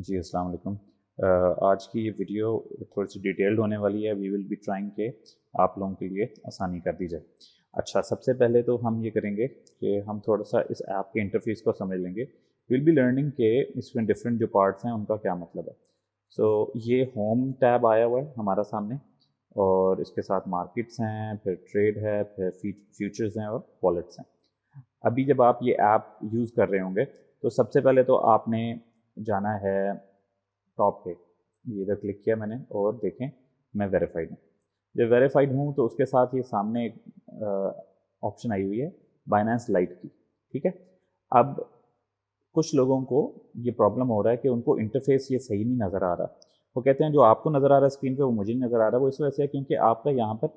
جی السلام علیکم. آج کی یہ ویڈیو تھوڑی سی ڈیٹیلڈ ہونے والی ہے. وی ول بی ٹرائنگ کہ آپ لوگوں کے لیے آسانی کر دی جائے. اچھا، سب سے پہلے تو ہم یہ کریں گے کہ ہم تھوڑا سا اس ایپ کے انٹرفیس کو سمجھ لیں گے. ویل بی لرننگ کہ اس میں ڈفرینٹ جو پارٹس ہیں ان کا کیا مطلب ہے. سو یہ ہوم ٹیب آیا ہوا ہے ہمارا سامنے، اور اس کے ساتھ مارکیٹس ہیں، پھر ٹریڈ ہے، پھر فیوچرز ہیں اور والیٹس ہیں. ابھی جب آپ یہ ایپ یوز کر رہے ہوں گے تو سب سے پہلے تو آپ نے جانا ہے ٹاپ پہ. یہ ادھر کلک کیا میں نے اور دیکھیں میں ویریفائڈ ہوں. جب ویریفائڈ ہوں تو اس کے ساتھ یہ سامنے ایک آپشن آئی ہوئی ہے بائنانس لائٹ کی. ٹھیک ہے، اب کچھ لوگوں کو یہ پرابلم ہو رہا ہے کہ ان کو انٹرفیس یہ صحیح نہیں نظر آ رہا. وہ کہتے ہیں جو آپ کو نظر آ رہا ہے اسکرین پہ وہ مجھے نہیں نظر آ رہا. وہ اس وجہ سے ہے کیونکہ آپ کا یہاں پر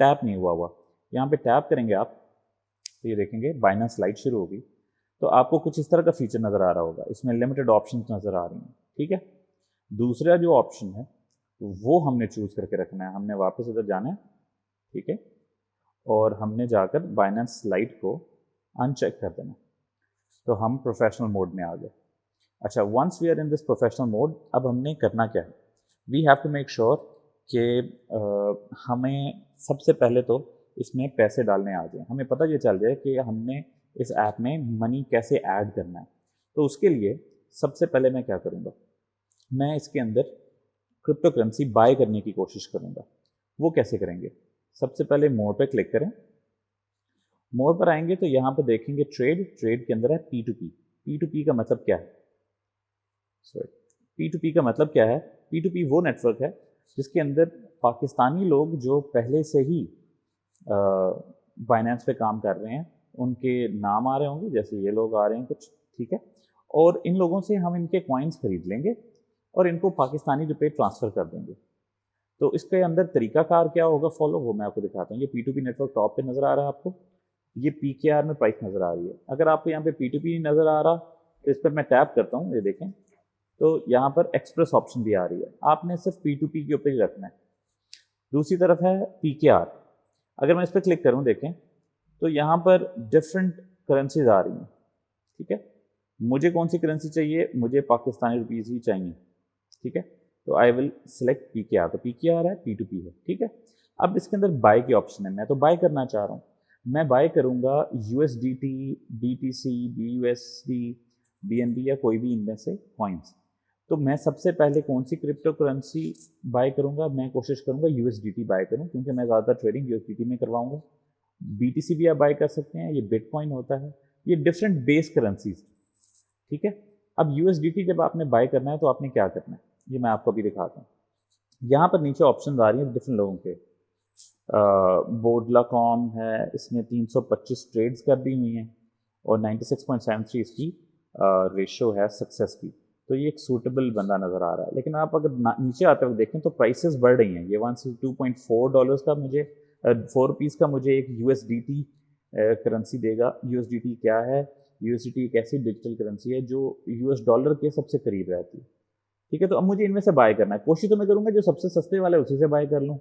ٹیپ نہیں ہوا. یہاں پہ ٹیپ کریں گے آپ تو یہ دیکھیں گے بائنانس لائٹ شروع ہوگی تو آپ کو کچھ اس طرح کا فیچر نظر آ رہا ہوگا. اس میں لمیٹڈ آپشنز نظر آ رہی ہیں. ٹھیک ہے، دوسرا جو آپشن ہے وہ ہم نے چوز کر کے رکھنا ہے. ہم نے واپس ادھر جانا ہے. ٹھیک ہے، اور ہم نے جا کر بائنانس لائٹ کو ان چیک کر دینا. تو ہم پروفیشنل موڈ میں آ گئے. اچھا، once we are in this professional mode, اب ہم نے کرنا کیا ہے؟ We have to make sure کہ ہمیں سب سے پہلے تو اس میں پیسے ڈالنے آ جائیں. ہمیں پتہ یہ چل جائے کہ ہم نے اس ایپ میں منی کیسے ایڈ کرنا ہے. تو اس کے لیے سب سے پہلے میں کیا کروں گا، میں اس کے اندر کرپٹو کرنسی بائی کرنے کی کوشش کروں گا. وہ کیسے کریں گے؟ سب سے پہلے مور پہ کلک کریں. مور پر آئیں گے تو یہاں پہ دیکھیں گے ٹریڈ کے اندر ہے پی ٹو پی. پی ٹو پی کا مطلب کیا ہے؟ پی ٹو پی کا مطلب کیا ہے؟ پی ٹو پی وہ نیٹ ورک ہے جس کے اندر پاکستانی لوگ جو پہلے سے ہی بائنانس پہ کام کر رہے ہیں ان کے نام آ رہے ہوں گے، جیسے یہ لوگ آ رہے ہیں کچھ. ٹھیک ہے، اور ان لوگوں سے ہم ان کے کوائنس خرید لیں گے اور ان کو پاکستانی روپے ٹرانسفر کر دیں گے. تو اس کے اندر طریقہ کار کیا ہوگا فالو، وہ میں آپ کو دکھاتا ہوں. یہ P to P network top پہ نظر آ رہا ہے آپ کو. یہ پی کے آر میں پرائس نظر آ رہی ہے. اگر آپ کو یہاں پہ پی ٹو پی نظر آ رہا تو اس پر میں ٹیپ کرتا ہوں، یہ دیکھیں تو یہاں پر ایکسپریس آپشن بھی آ رہی ہے. آپ نے صرف پی ٹو پی کے اوپر ہی رکھنا ہے. دوسری طرف ہے پی کے آر. اگر میں اس پہ کلک کروں دیکھیں تو یہاں پر ڈفرینٹ کرنسیز آ رہی ہیں. ٹھیک ہے، مجھے کون سی کرنسی چاہیے؟ مجھے پاکستانی روپیز ہی چاہیے. ٹھیک ہے، تو آئی ول سلیکٹ پی کے آر. تو پی کے آر ہے، پی ٹو پی ہے. ٹھیک ہے، اب اس کے اندر بائی کی آپشن ہے. میں تو بائی کرنا چاہ رہا ہوں. میں بائی کروں گا U S D T, B T C, B U S D, B N B یا کوئی بھی ان میں سے کوائنس. تو میں سب سے پہلے کون سی کرپٹو کرنسی بائی کروں گا؟ میں کوشش کروں گا یو ایس ڈی ٹی بائی کروں، کیونکہ میں زیادہ تر trading U S D T میں کرواؤں گا. بی ٹی سی بھی آپ بائی کر سکتے ہیں، یہ بٹ کوائن ہوتا ہے. یہ ڈفرینٹ بیس کرنسیز. ٹھیک ہے، اب یو ایس ڈی ٹی جب آپ نے بائی کرنا ہے تو آپ نے کیا کرنا ہے یہ میں آپ کو بھی دکھاتا ہوں. یہاں پر نیچے آپشنز آ رہی ہیں ڈفرینٹ لوگوں کے. بورڈلا کام ہے، اس نے 325 ٹریڈز کر دی ہوئی ہیں اور 96.73 اس کی ریشو ہے سکسیس کی. تو یہ ایک سوٹیبل بندہ نظر آ رہا ہے. لیکن آپ اگر نیچے آتے ہوئے دیکھیں تو پرائسز بڑھ رہی ہیں. یہ 162.4 کا مجھے 4 روپیز کا مجھے ایک U S D T currency دے گا. یو ایس ڈی ٹی کیا ہے؟ یو ایس ڈی ٹی ایک ایسی ڈیجیٹل کرنسی ہے جو یو ایس ڈالر کے سب سے قریب رہتی ہے. ٹھیک ہے، تو اب مجھے ان میں سے بائی کرنا ہے. کوشش تو میں کروں گا جو سب سے سستے والا ہے اسی سے بائی کر لوں.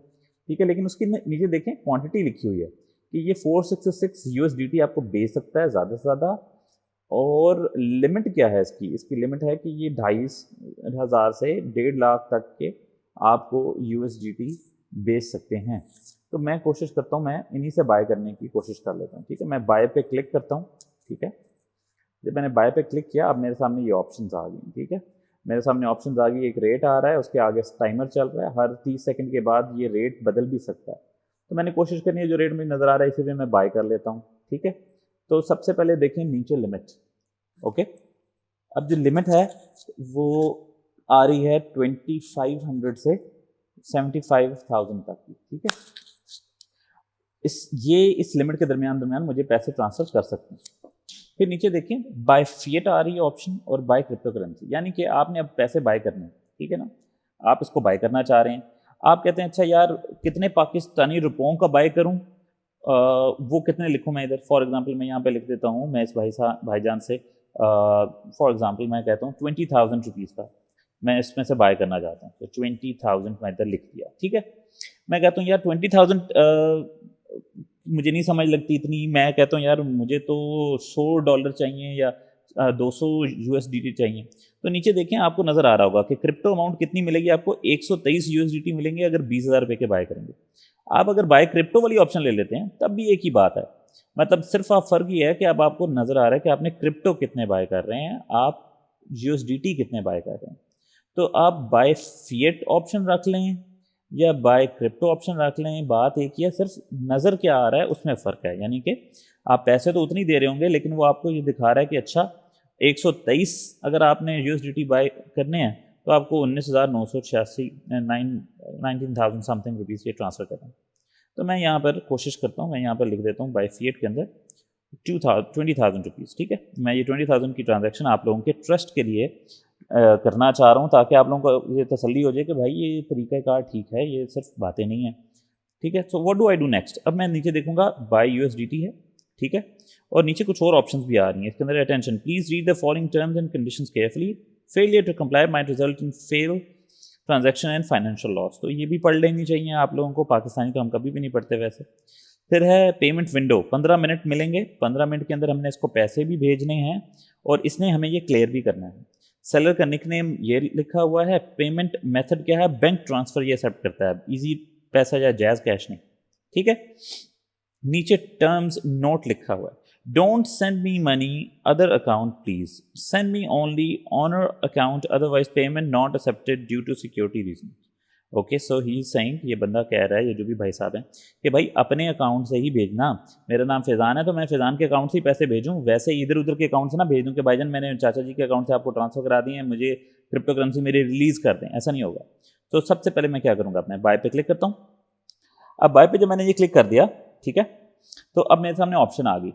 ٹھیک ہے، لیکن اس کی نیچے دیکھیں کوانٹٹی لکھی ہوئی ہے کہ یہ 466 یو ایس ڈی ٹی آپ کو بیچ سکتا ہے زیادہ سے زیادہ. اور لمٹ کیا ہے اس کی؟ اس کی لمٹ ہے کہ یہ 2,500 سے 1.5 لاکھ تک کے آپ کو یو ایس ڈی ٹی بیچ سکتے ہیں. تو میں کوشش کرتا ہوں میں انہی سے بائی کرنے کی کوشش کر لیتا ہوں. ٹھیک ہے، میں بائی پہ کلک کرتا ہوں. ٹھیک ہے، جب میں نے بائی پہ کلک کیا اب میرے سامنے یہ آپشنز آ گئی. ٹھیک ہے، میرے سامنے آپشنز آ گئی. ایک ریٹ آ رہا ہے، اس کے آگے ٹائمر چل رہا ہے. ہر 30 سیکنڈ کے بعد یہ ریٹ بدل بھی سکتا ہے. تو میں نے کوشش کرنی ہے جو ریٹ مجھے نظر آ رہا ہے اسی لیے میں بائی کر لیتا ہوں. ٹھیک ہے، تو سب سے پہلے دیکھیں نیچے لمٹ. اوکے، اب جو لمٹ ہے وہ آ رہی ہے 2500 سے 75,000 تک کی. ٹھیک ہے، اس لمٹ کے درمیان مجھے پیسے ٹرانسفر کر سکتے ہیں. پھر نیچے دیکھیں بائی فیٹ آ رہی ہے آپشن اور بائی کرپٹو کرنسی، یعنی کہ آپ نے اب پیسے بائی کرنے ہیں. ٹھیک ہے نا، آپ اس کو بائی کرنا چاہ رہے ہیں. آپ کہتے ہیں اچھا یار کتنے پاکستانی روپوں کا بائی کروں، وہ کتنے لکھوں میں ادھر؟ فار ایگزامپل میں یہاں پہ لکھ دیتا ہوں. میں اس بھائی جان سے فار ایگزامپل میں کہتا ہوں 20,000 روپیز کا میں اس میں سے بائی کرنا چاہتا ہوں. تو 20,000 میں ادھر لکھ دیا. ٹھیک ہے، میں کہتا ہوں یار 20,000 مجھے نہیں سمجھ لگتی اتنی. میں کہتا ہوں یار مجھے تو $100 چاہیے یا 200 USDT चाहिए। तो नीचे देखें आपको नज़र आ रहा होगा कि क्रिप्टो अमाउंट कितनी मिलेगी आपको, 123 USDT मिलेंगे अगर 20,000 रुपये के बाय करेंगे। आप अगर बाय क्रिप्टो वाली ऑप्शन ले लेते हैं तब भी एक ही बात है, मतलब सिर्फ आप फ़र्क ये है कि अब आपको नज़र आ रहा है कि आपने क्रिप्टो कितने बाय कर रहे हैं, आप USDT कितने बाय कर रहे हैं। तो आप बाय फिएट ऑप्शन रख लें या बाय क्रिप्टो ऑप्शन रख लें, बात एक ही है, सिर्फ नज़र क्या आ रहा है उसमें फ़र्क है। यानी कि आप पैसे तो उतनी दे रहे होंगे लेकिन वो आपको ये दिखा रहा है कि अच्छा 123 अगर आपने USDT बाय करने हैं तो आपको 19,986 19,000 समथिंग रुपीज़ ये ट्रांसफ़र करना है। तो मैं यहाँ पर कोशिश करता हूँ, मैं यहाँ पर लिख देता हूँ बाय फिएट के अंदर 20,000 रुपीज़, ठीक है। मैं ये 20,000 की ट्रांजैक्शन आप लोगों के ट्रस्ट के लिए करना चाह रहा हूँ ताकि आप लोगों को ये तसल्ली हो जाए कि भाई ये तरीक़ाकार ठीक है, ये सिर्फ बातें नहीं हैं, ठीक है। So what do I do next, अब मैं नीचे देखूँगा बाय USDT है, ठीक है, और नीचे कुछ और ऑप्शंस भी आ रही हैं इसके अंदर। Attention, please read the following terms and conditions carefully, failure to comply might result in fail transaction and financial loss. तो ये भी पढ़ लेनी चाहिए आप लोगों को, पाकिस्तानी तो हम कभी भी नहीं पढ़ते वैसे। फिर है पेमेंट विंडो, 15 मिनट मिलेंगे, 15 मिनट के अंदर हमने इसको पैसे भी भेजने हैं और इसने हमें ये क्लियर भी करना है। सेलर का निकनेम ये लिखा हुआ है, पेमेंट मेथड क्या है, बैंक ट्रांसफ़र ये एक्सेप्ट करता है, इजी पैसा या जैज़ कैश नहीं, ठीक है। नीचे टर्म्स नोट लिखा हुआ है, don't send me money other account please, send me only owner account otherwise payment not accepted due to security reason. Okay, so he saying, ये बंदा कह रहा है, ये जो भी भाई साहब हैं, कि भाई अपने अकाउंट से ही भेजना, मेरा नाम फैज़ान है तो मैं फैज़ान के अकाउंट से ही पैसे भेजूँ, वैसे इधर उधर के अकाउंट से ना भेज दूँ कि भाईजान मैंने चाचा जी के अकाउंट से आपको ट्रांसफ़र करा दिए हैं, मुझे क्रिप्टो करेंसी मेरी रिलीज़ कर दें, ऐसा नहीं होगा। तो सबसे पहले मैं क्या करूँगा, अपने बाय पे क्लिक करता हूँ। अब बाय पे जब मैंने ये क्लिक कर दिया, ठीक है, तो अब मेरे सामने ऑप्शन आ गई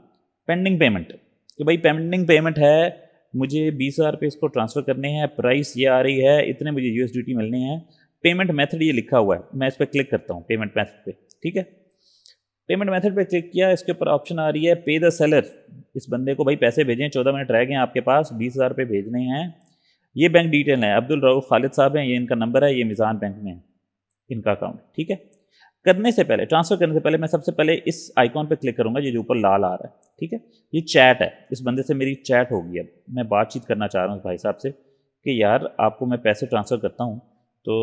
पेंडिंग पेमेंट, कि भाई पेंडिंग पेमेंट है, मुझे 20,000 रुपये इसको ट्रांसफ़र करने हैं, प्राइस ये आ रही है, इतने मुझे USDT मिलने हैं, पेमेंट मेथड ये लिखा हुआ है, मैं इस पर क्लिक करता हूँ पेमेंट मेथड पे, ठीक है। पेमेंट मेथड पे क्लिक किया, इसके ऊपर ऑप्शन आ रही है पे द सेलर, इस बंदे को भाई पैसे भेजें, 14 मिनट रह गए हैं आपके पास, 20,000 रुपये भेजने हैं, ये बैंक डिटेल है, अब्दुल रऊफ खालिद साहब हैं, ये इनका नंबर है, ये मिज़ान बैंक में है इनका अकाउंट, ठीक है। करने से पहले, ट्रांसफ़र करने से पहले मैं सबसे पहले इस आइकॉन पे क्लिक करूँगा, ये जो ऊपर लाल आ रहा है, ठीक है, ये चैट है, इस बंदे से मेरी चैट होगी, अब मैं बातचीत करना चाह रहा हूँ भाई साहब से कि यार आपको मैं पैसे ट्रांसफ़र करता हूँ तो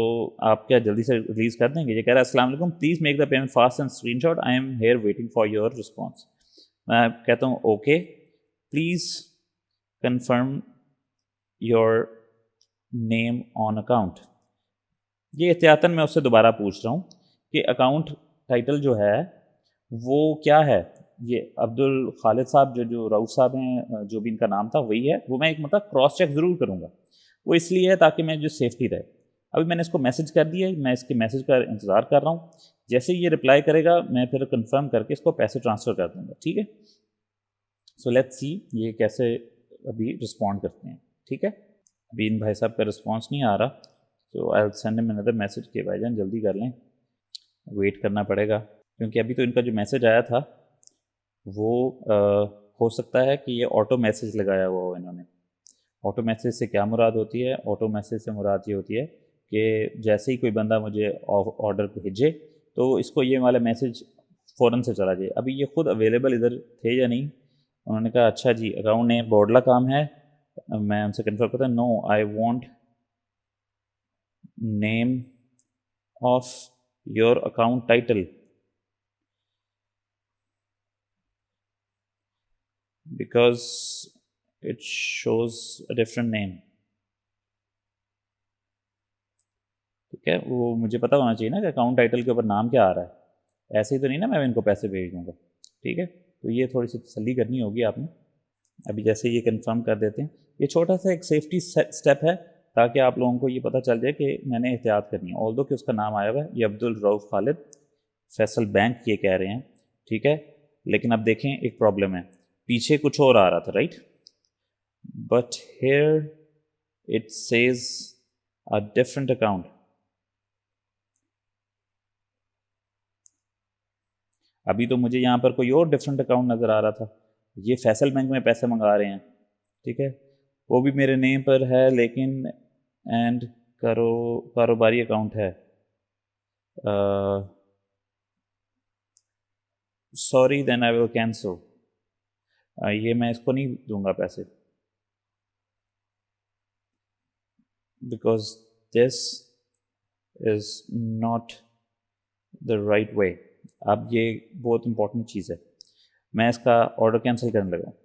आप क्या जल्दी से रिलीज़ कर देंगे। ये कह रहा है अस्सलाम वालेकुम, please make the payment fast and screenshot, I am here waiting for your response. मैं कहता हूँ okay, please confirm your name on account. ये एहतियातन मैं उससे दोबारा पूछ रहा हूँ कि अकाउंट टाइटल जो है वो क्या है। ये अब्दुल खालिद साहब जो रऊफ साहब हैं, जो भी इनका नाम था वही है, वो मैं एक मतलब क्रॉस चेक ज़रूर करूँगा, वो इसलिए है ताकि मैं जो सेफ्टी रहे। अभी मैंने इसको मैसेज कर दिया, मैं इसके मैसेज का इंतज़ार कर रहा हूँ, जैसे ही ये रिप्लाई करेगा मैं फिर कंफर्म करके इसको पैसे ट्रांसफ़र कर दूँगा, ठीक है। सो लेट्स सी ये कैसे अभी रिस्पॉन्ड करते हैं, ठीक है। अभी इन भाई साहब का रिस्पॉन्स नहीं आ रहा, तो I will send him another message कि भाईजान जल्दी कर लें, वेट करना पड़ेगा, क्योंकि अभी तो इनका जो मैसेज आया था वो हो सकता है कि ये ऑटो मैसेज लगाया हुआ हो इन्होंने। ऑटो मैसेज से क्या मुराद होती है, ऑटो मैसेज से मुराद ये होती है कि जैसे ही कोई बंदा मुझे ऑर्डर भेजे तो इसको ये वाला मैसेज फ़ौरन से चला जाए। अभी ये ख़ुद अवेलेबल इधर थे या नहीं, उन्होंने कहा अच्छा जी अकाउंट नेम बोडला काम है, मैं उनसे कन्फर्म करता no I want name of your account title because it shows a different name, ठीक है। वो मुझे पता होना चाहिए ना कि अकाउंट टाइटल के ऊपर नाम क्या आ रहा है, ऐसे ही तो नहीं ना मैं इनको पैसे भेज दूँगा, ठीक है। तो ये थोड़ी सी तसल्ली करनी होगी आपने। अभी जैसे ये कंफर्म कर देते हैं, ये छोटा सा एक सेफ्टी स्टेप है ताकि आप लोगों को ये पता चल जाए कि मैंने एहतियात करनी है। ऑल्दो कि उसका नाम आया हुआ है, ये अब्दुल रऊफ खालिद फैसल बैंक ये कह रहे हैं, ठीक है, लेकिन अब देखें एक प्रॉब्लम है, पीछे कुछ और आ रहा था, right, but here it says a different account. अभी तो मुझे यहाँ पर कोई और डिफरेंट अकाउंट नज़र आ रहा था, ये फैसल बैंक में पैसे मंगा रहे हैं, ठीक है, वो भी मेरे नेम पर है लेकिन एंड कारोबारी अकाउंट है, sorry then I will cancel, ये मैं इसको नहीं दूंगा पैसे, because this is not the right way. अब ये बहुत इंपॉर्टेंट चीज़ है, मैं इसका ऑर्डर कैंसिल करने लगा हूँ।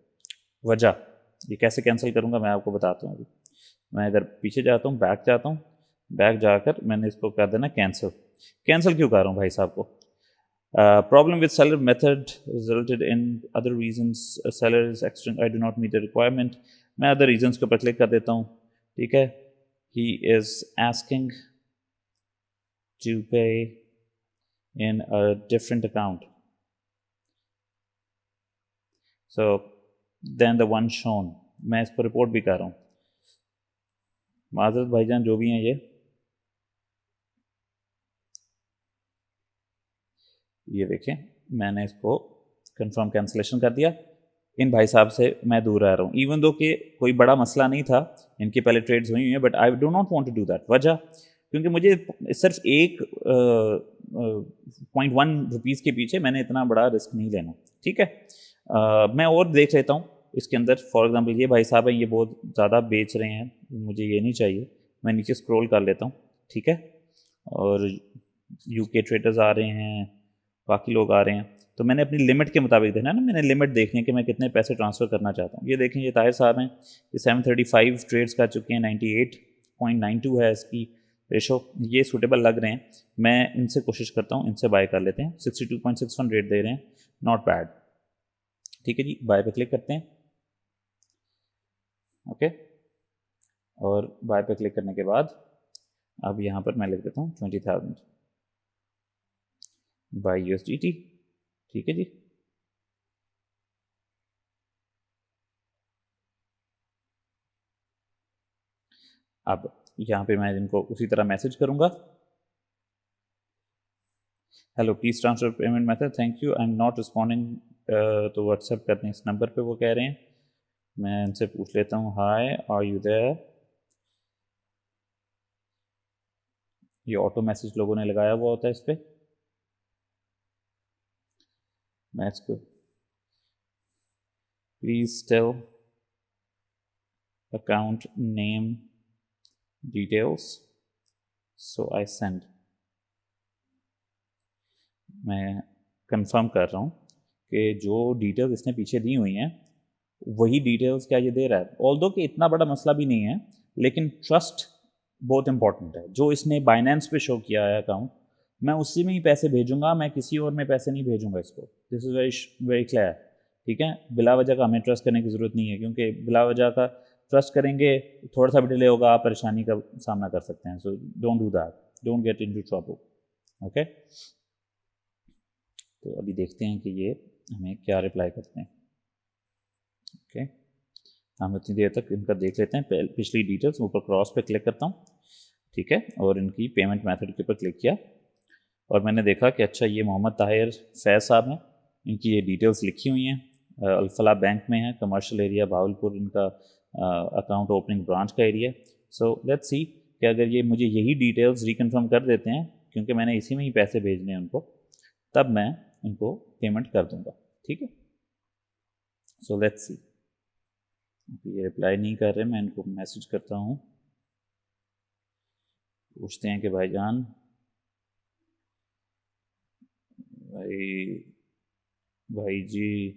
वजह ये कैसे कैंसिल करूँगा मैं आपको बताता हूँ। अभी मैं इधर पीछे जाता हूँ, बैक जाता हूँ, बैक जाकर मैंने इसको कर देना कैंसिल। कैंसिल क्यों कर रहा हूँ भाई साहब को? Problem with seller method resulted in other reasons. Seller is extra, I do not meet the requirement. मैं other reasons के ऊपर क्लिक कर देता हूँ, ठीक है। He is asking to pay in a different account. So then the one shown, मैं इसको रिपोर्ट भी कर रहा हूँ। माजरत भाईजान जो भी हैं ये देखें, मैंने इसको कंफर्म कैंसिलेशन कर दिया। इन भाई साहब से मैं दूर रह रहा हूँ, इवन दो कि कोई बड़ा मसला नहीं था, इनकी पहले ट्रेड्स हुई हैं, but I do not want to do that. वजह क्योंकि मुझे सिर्फ 1.1 रुपीज़ के पीछे मैंने इतना बड़ा रिस्क नहीं लेना, ठीक है। मैं और देख लेता हूँ इसके अंदर। फॉर एग्जांपल ये भाई साहब हैं, ये बहुत ज़्यादा बेच रहे हैं, मुझे ये नहीं चाहिए। मैं नीचे स्क्रॉल कर लेता हूँ, ठीक है। और यूके ट्रेडर्स आ रहे हैं, बाकी लोग आ रहे हैं, तो मैंने अपनी लिमिट के मुताबिक देखना है ना, मैंने लिमिट देखनी है कि मैं कितने पैसे ट्रांसफ़र करना चाहता हूँ। ये देखें, ये ताहिर साहब हैं, ये 735 ट्रेड्स कर चुके हैं, 98.92 है इसकी रेशो, ये सूटेबल लग रहे हैं। मैं इनसे कोशिश करता हूँ, इनसे बाय कर लेते हैं। 62.61 रेट दे रहे हैं, नॉट बैड, ठीक है जी। बाय पे क्लिक करते हैं, ओके। और बाय पे क्लिक करने के बाद अब यहाँ पर मैं लिख देता हूँ 20,000 बाय USDT, ठीक है जी। अब यहाँ पे मैं इनको उसी तरह मैसेज करूँगा, hello please transfer payment method, thank you, I am not responding. तो व्हाट्सएप करते हैं इस नंबर पे, वो कह रहे हैं। मैं इनसे पूछ लेता हूँ, हाय आर यू देयर। ये ऑटो मैसेज लोगों ने लगाया हुआ होता है इस पर। मैं इसको please tell account name details, so I send. मैं कंफर्म कर रहा हूँ कि जो डिटेल्स इसने पीछे दी हुई हैं वही डिटेल्स क्या ये दे रहा है। ऑल्दो कि इतना बड़ा मसला भी नहीं है, लेकिन ट्रस्ट बहुत इंपॉर्टेंट है। जो इसने बाइनेंस पे शो किया है अकाउंट, मैं उसी में ही पैसे भेजूंगा, मैं किसी और में पैसे नहीं भेजूंगा इसको। दिस इज़ वेरी क्लियर, ठीक है। बिला वजह का हमें ट्रस्ट करने की ज़रूरत नहीं है, क्योंकि बिला वजह का ट्रस्ट करेंगे थोड़ा सा भी डिले होगा, आप परेशानी का सामना कर सकते हैं। So don't do that, don't get into trouble, okay. तो अभी देखते हैं कि ये हमें क्या रिप्लाई करते हैं, ओके। हम इतनी देर तक इनका देख लेते हैं। पिछली डिटेल्स ऊपर क्रॉस पे क्लिक करता हूँ, ठीक है, और इनकी पेमेंट मेथड के ऊपर क्लिक किया और मैंने देखा कि अच्छा ये मोहम्मद ताहिर फैज़ साहब हैं, इनकी ये डिटेल्स लिखी हुई हैं। अल-फलाह बैंक में है, कमर्शियल एरिया भावलपुर, इनका अकाउंट ओपनिंग ब्रांच का एरिया। सो लेट्स सी कि अगर ये मुझे यही डिटेल्स रिकन्फर्म कर देते हैं, क्योंकि मैंने इसी में ही पैसे भेजने हैं उनको, तब मैं इनको पेमेंट कर दूँगा, ठीक है। सो लेट्स सी, ये रिप्लाई नहीं कर रहे, मैं इनको मैसेज करता हूँ, पूछते हैं कि भाईजान, भाई जी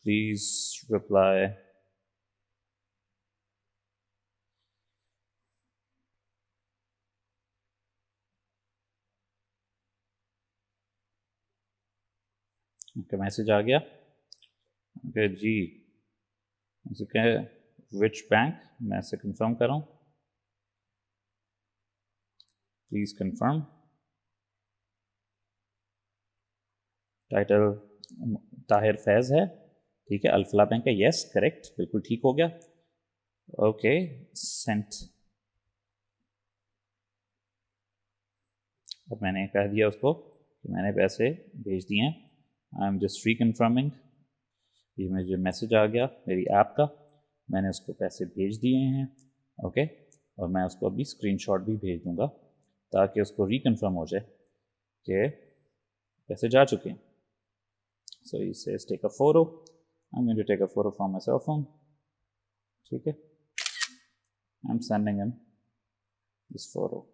प्लीज़ रिप्लाई। ओके, मैसेज आ गया, ओके जी। ऐसे क्या है, विच बैंक, मैं इसे कंफर्म कर रहा हूँ, प्लीज़ कंफर्म। टाइटल ताहिर फैज़ है, ठीक है। अल-फलाह बैंक है, यस करेक्ट, बिल्कुल ठीक हो गया, ओके सेंट। अब मैंने कह दिया उसको कि मैंने पैसे भेज दिए हैं, आई एम जस्ट रिकन्फर्मिंग। ये मुझे मैसेज आ गया मेरी ऐप का, मैंने उसको पैसे भेज दिए हैं, ओके। और मैं उसको अभी स्क्रीनशॉट भी भेज दूंगा ताकि उसको रिकन्फर्म हो जाए कि पैसे जा चुके हैं। So he says take a photo, I am going to take a photo from my cell phone, ठीक है। I am sending him, this photo.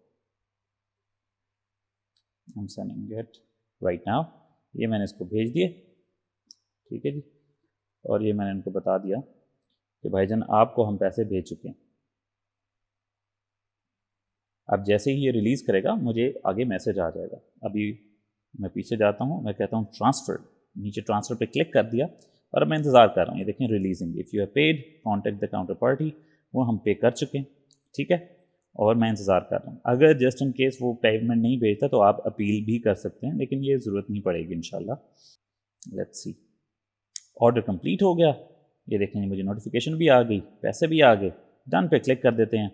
I'm sending it right now. ये मैंने इसको भेज दिए, ठीक है जी, और ये मैंने इनको बता दिया कि भाईजान आपको हम पैसे भेज चुके हैं। अब जैसे ही ये रिलीज़ करेगा मुझे आगे मैसेज आ जाएगा। अभी मैं पीछे जाता हूँ, मैं कहता हूँ ट्रांसफ़र, नीचे ट्रांसफ़र पे क्लिक कर दिया और मैं इंतज़ार कर रहा हूँ। ये देखें releasing, if you have paid contact the counter party, वो हम पे कर चुके हैं, ठीक है, और मैं इंतज़ार कर रहा हूँ। अगर जस्ट इन केस वो पेमेंट नहीं भेजता तो आप अपील भी कर सकते हैं, लेकिन ये ज़रूरत नहीं पड़ेगी इंशाल्लाह। लेट्स सी, ऑर्डर कंप्लीट हो गया, ये देखें मुझे नोटिफिकेशन भी आ गई, पैसे भी आ गए, डन पे क्लिक कर देते हैं,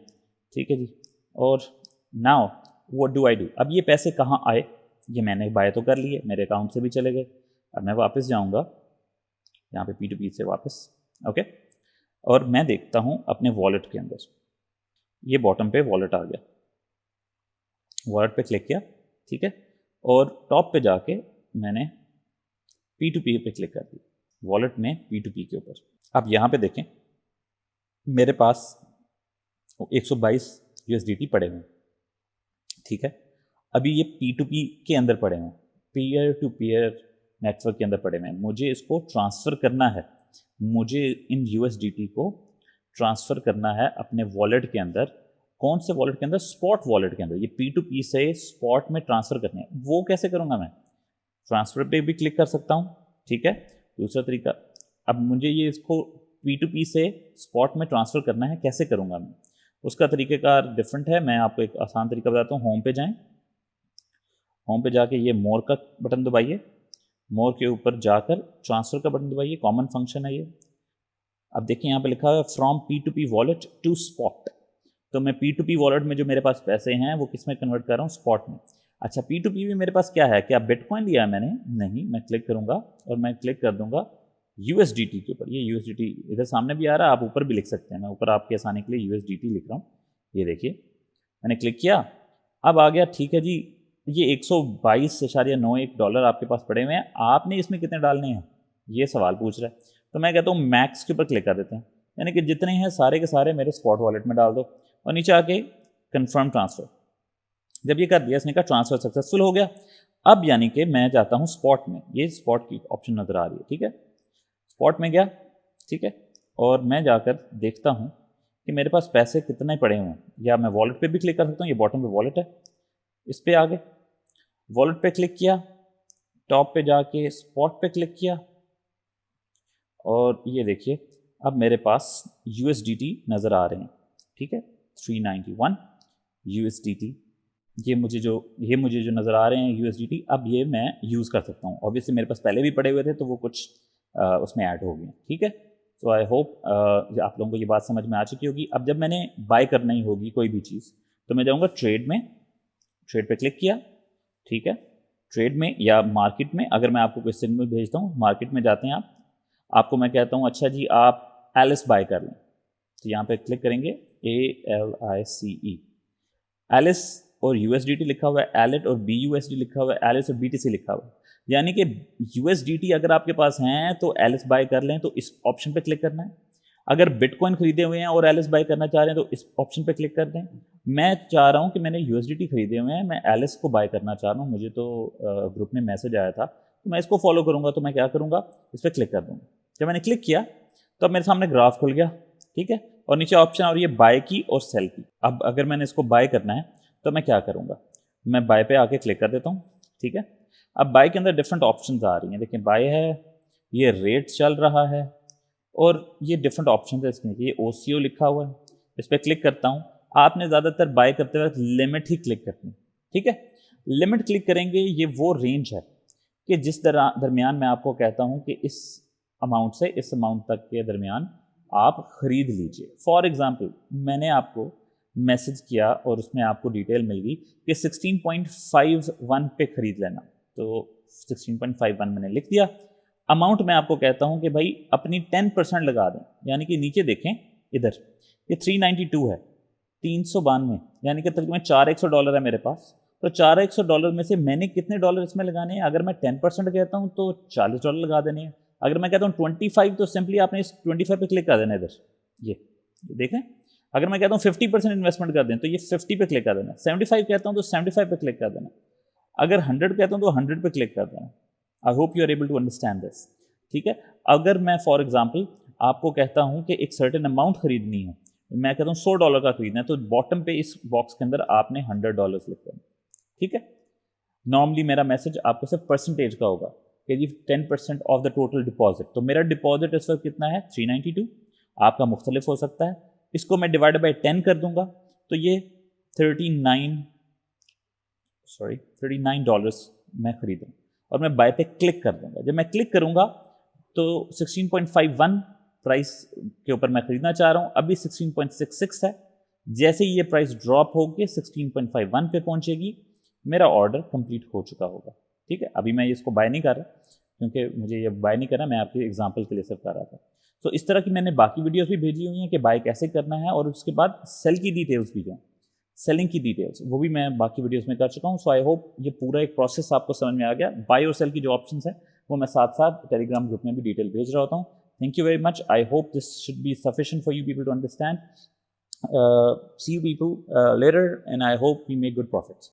ठीक है जी। और now what do I do, अब ये पैसे कहाँ आए, ये मैंने बाय तो कर लिए, मेरे अकाउंट से भी चले गए। अब मैं वापस जाऊँगा यहाँ पे P2P से वापस, ओके, और मैं देखता हूँ अपने वॉलेट के अंदर, ये बॉटम पे वॉलेट आ गया, वॉलेट पे क्लिक किया, ठीक है, और टॉप पे जाके मैंने P2P पे क्लिक कर दिया, वॉलेट में P2P के ऊपर। अब यहाँ पे देखें मेरे पास 122 USDT पड़े हुए, ठीक है, अभी ये P2P के अंदर पड़े हुए, पीयर टू पीयर नेटवर्क के अंदर पड़े हुए हैं। मुझे इसको ट्रांसफ़र करना है, मुझे इन USDT को ट्रांसफ़र करना है अपने वॉलेट के अंदर। कौन से वॉलेट के अंदर? स्पॉट वॉलेट के अंदर। ये P2P से स्पॉट में ट्रांसफ़र करने हैं। वो कैसे करूँगा मैं? ट्रांसफ़र पे भी क्लिक कर सकता हूँ, ठीक है, दूसरा तरीका। अब मुझे ये इसको P2P से स्पॉट में ट्रांसफ़र करना है, कैसे करूँगा मैं? उसका तरीक़ेकार डिफरेंट है। मैं आपको एक आसान तरीका बताता हूँ। होम पे जाएँ, होम पे जाके ये मोर का बटन दबाइए, मोर के ऊपर जाकर ट्रांसफ़र का बटन दबाइए, कॉमन फंक्शन है ये। अब देखिए यहाँ पे लिखा है from P2P wallet to spot, तो मैं P2P वॉलेट में जो मेरे पास पैसे हैं वो किस में कन्वर्ट कर रहा हूँ? स्पॉट में। अच्छा, P2P में मेरे पास क्या है? क्या बिटकॉइन लिया है मैंने? नहीं, मैं क्लिक करूँगा और मैं क्लिक कर दूँगा USDT के ऊपर। ये USDT इधर सामने भी आ रहा है, आप ऊपर भी लिख सकते हैं, मैं ऊपर आपके आसानी के लिए USDT लिख रहा हूँ। ये देखिए मैंने क्लिक किया, अब आ गया, ठीक है जी, ये 122.91 डॉलर आपके पास पड़े हुए हैं, आपने इसमें कितने डालने हैं ये सवाल पूछ रहा है। तो मैं कहता हूँ मैक्स के ऊपर क्लिक कर देते हैं, यानी कि जितने हैं सारे के सारे मेरे स्पॉट वॉलेट में डाल दो, और नीचे आके कंफर्म ट्रांसफ़र। जब ये कर दिया, इसने कहा ट्रांसफ़र सक्सेसफुल हो गया। अब यानी कि मैं जाता हूँ स्पॉट में, ये स्पॉट की ऑप्शन नज़र आ रही है, ठीक है, स्पॉट में गया, ठीक है, और मैं जाकर देखता हूँ कि मेरे पास पैसे कितने पड़े हुए हैं, या मैं वॉलेट पे भी क्लिक कर सकता हूँ। ये बॉटम पे वॉलेट है, इस पर आगे वॉलेट पे क्लिक किया, टॉप पे जाके स्पॉट पे क्लिक किया, और ये देखिए अब मेरे पास USDT नज़र आ रहे हैं, ठीक है, 391 USDT। ये मुझे जो नज़र आ रहे हैं USDT, अब ये मैं यूज़ कर सकता हूँ। ऑब्वियसली मेरे पास पहले भी पड़े हुए थे तो वो कुछ उसमें ऐड हो गए, ठीक है। तो आई होप आप लोगों को ये बात समझ में आ चुकी होगी। अब जब मैंने बाय करना ही होगी कोई भी चीज़, तो मैं जाऊँगा ट्रेड में, ट्रेड पे क्लिक किया, ठीक है, ट्रेड में या मार्केट में, अगर मैं आपको कोई सिग्नल भेजता हूँ, मार्केट में जाते हैं आप, आपको मैं कहता हूँ अच्छा जी आप एलिस बाय कर लें, तो यहाँ पे क्लिक करेंगे, ALICE, एलिस और USDT लिखा हुआ है, एलिट और BUSD लिखा हुआ है, एलिस और BTC लिखा हुआ है, यानी कि USDT अगर आपके पास हैं तो एलिस बाय कर लें, तो इस ऑप्शन पे क्लिक करना है। अगर बिटकॉइन खरीदे हुए हैं और एलिस बाय करना चाह रहे हैं तो इस ऑप्शन पे क्लिक कर दें। मैं चाह रहा हूँ कि मैंने USDT खरीदे हुए हैं, मैं एलिस को बाय करना चाह रहा हूँ, मुझे तो ग्रुप में मैसेज आया था, तो मैं इसको फॉलो करूँगा, तो मैं क्या करूँगा, इस पर क्लिक कर दूँगा। जब मैंने क्लिक किया तो अब मेरे सामने ग्राफ खुल गया, ठीक है, और नीचे ऑप्शन और ये बाय की और सेल की। अब अगर मैंने इसको बाय करना है तो मैं क्या करूँगा, मैं बाय पे आके क्लिक कर देता हूँ, ठीक है। अब बाय के अंदर डिफरेंट ऑप्शन आ रही हैं, देखिए बाय है, ये रेट चल रहा है, और ये डिफरेंट ऑप्शन है इसमें, ये OCO लिखा हुआ है, इस पर क्लिक करता हूँ। आपने ज़्यादातर बाय करते वक्त लिमिट ही क्लिक करनी है, ठीक है, लिमिट क्लिक करेंगे, ये वो रेंज है कि जिस दरमियान मैं आपको कहता हूँ कि इस अमाउंट से इस अमाउंट तक के दरमियान आप ख़रीद लीजिए। फॉर एग्ज़ाम्पल मैंने आपको मैसेज किया और उसमें आपको डिटेल मिल गई कि 16.51 पे ख़रीद लेना, तो 16.51 मैंने लिख दिया। अमाउंट मैं आपको कहता हूं कि भाई अपनी 10% लगा दें, यानी कि नीचे देखें इधर, ये 392 है, 392, यानी कि तकरीबन $400 है मेरे पास। तो $400 में से मैंने कितने डॉलर इसमें लगाने हैं? अगर मैं 10% कहता हूं तो $40 लगा देने हैं। अगर मैं कहता हूं 25, तो सिंपली आपने इस 25 पे क्लिक कर देना इधर, ये देखें अगर मैं कहता हूँ 50% इन्वेस्टमेंट कर दें तो ये 50 पे क्लिक कर देना, 75 कहता हूँ तो 75 पे क्लिक कर देना, अगर 100 कहता हूँ तो 100 पे क्लिक कर देना। I hope you are able to understand this, ठीक है। अगर मैं फॉर एग्जाम्पल आपको कहता हूँ कि एक सर्टेन अमाउंट खरीदनी है, मैं कहता हूँ $100 का खरीदना है, तो बॉटम पे इस बॉक्स के अंदर आपने $100 लिख देना, ठीक है। नॉर्मली मेरा मैसेज आपको सिर्फ परसेंटेज का होगा कि जी 10% ऑफ द टोटल डिपॉजिट, तो मेरा डिपॉजिट इस वक्त कितना है 392, आपका मुख्तलिफ हो सकता है। इसको मैं डिवाइड बाई 10 कर दूंगा तो ये $39 मैं खरीदूँ और मैं बाय पे क्लिक कर दूंगा। जब मैं क्लिक करूंगा तो 16.51 प्राइस के ऊपर मैं खरीदना चाह रहा हूँ, अभी 16.66 है। जैसे ही ये प्राइस ड्रॉप होगी 16.51 पे पहुंचेगी, मेरा ऑर्डर कंप्लीट हो चुका होगा, ठीक है। अभी मैं इसको बाय नहीं कर रहा क्योंकि मुझे ये बाय नहीं करना, मैं आपके एग्जांपल के लिए सिर्फ कर रहा था। तो इस तरह की मैंने बाकी वीडियोस भी भेजी हुई हैं कि बाय कैसे करना है, और उसके बाद सेल की डिटेल्स भी जो सेलिंग की डिटेल्स वो भी मैं बाकी वीडियोस में कर चुका हूँ। सो आई होप ये पूरा एक प्रोसेस आपको समझ में आ गया। बाय और सेल की जो ऑप्शंस है वो मैं साथ साथ टेलीग्राम ग्रुप में भी डिटेल भेज रहा होता हूँ। Thank you very much, I hope this should be sufficient for you people to understand. See you people later, and I hope we make good profits.